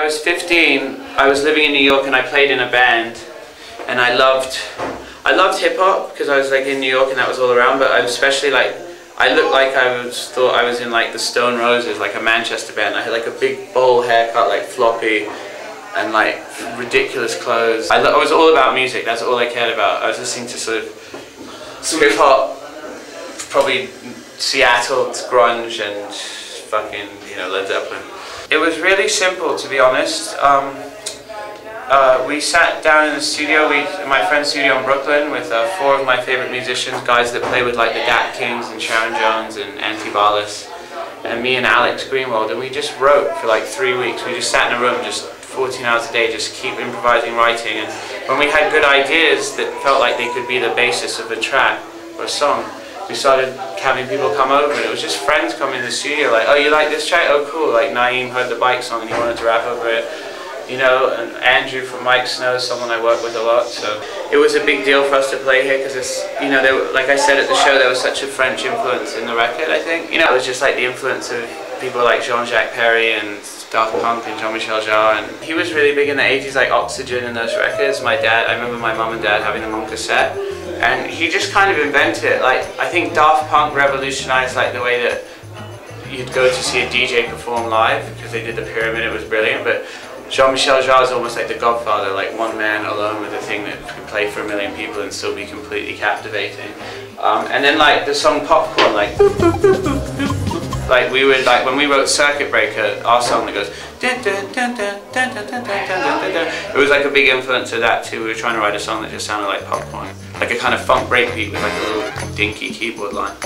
I was 15, I was living in New York and I played in a band, and I loved hip hop because I was like in New York and that was all around. But I especially like, I looked like thought I was in like the Stone Roses, like a Manchester band. I had like a big bowl haircut, like floppy, and like ridiculous clothes. I was all about music. That's all I cared about. I was listening to sort of hip hop, probably Seattle grunge and fucking, you know, Led Zeppelin. It was really simple, to be honest. We sat down in the studio, my friend's studio in Brooklyn, with 4 of my favorite musicians, guys that play with like the Gat Kings and Sharon Jones and Antibalas, and me and Alex Greenwald, and we just wrote for like 3 weeks. We just sat in a room, just 14 hours a day, just keep improvising, writing, and when we had good ideas that felt like they could be the basis of a track or a song, we started having people come over, and it was just friends coming in the studio, like, oh, you like this track? Oh, cool. Like Naeem heard the Bike song and he wanted to rap over it. You know, and Andrew from Mike Snow, someone I work with a lot, so it was a big deal for us to play here because it's, you know, like I said at the show, there was such a French influence in the record, I think. You know, it was just like the influence of people like Jean-Jacques Perry and Daft Punk and Jean-Michel Jarre, and he was really big in the 80s, like Oxygen and those records. My dad, I remember my mum and dad having them on cassette, and he just kind of invented it. Like, I think Daft Punk revolutionized like the way that you'd go to see a DJ perform live, because they did the Pyramid, it was brilliant, but Jean-Michel Jarre is almost like the Godfather, like one man alone with a thing that could play for 1 million people and still be completely captivating. And then like the song Popcorn, like boop, boop, boop, boop, boop, boop. Like we would, like when we wrote Circuit Breaker, our song that goes dun, dun, dun, dun, dun, dun, dun, dun, dun, dun. It was like a big influence of that too. We were trying to write a song that just sounded like popcorn, like a kind of funk breakbeat with like a little dinky keyboard line.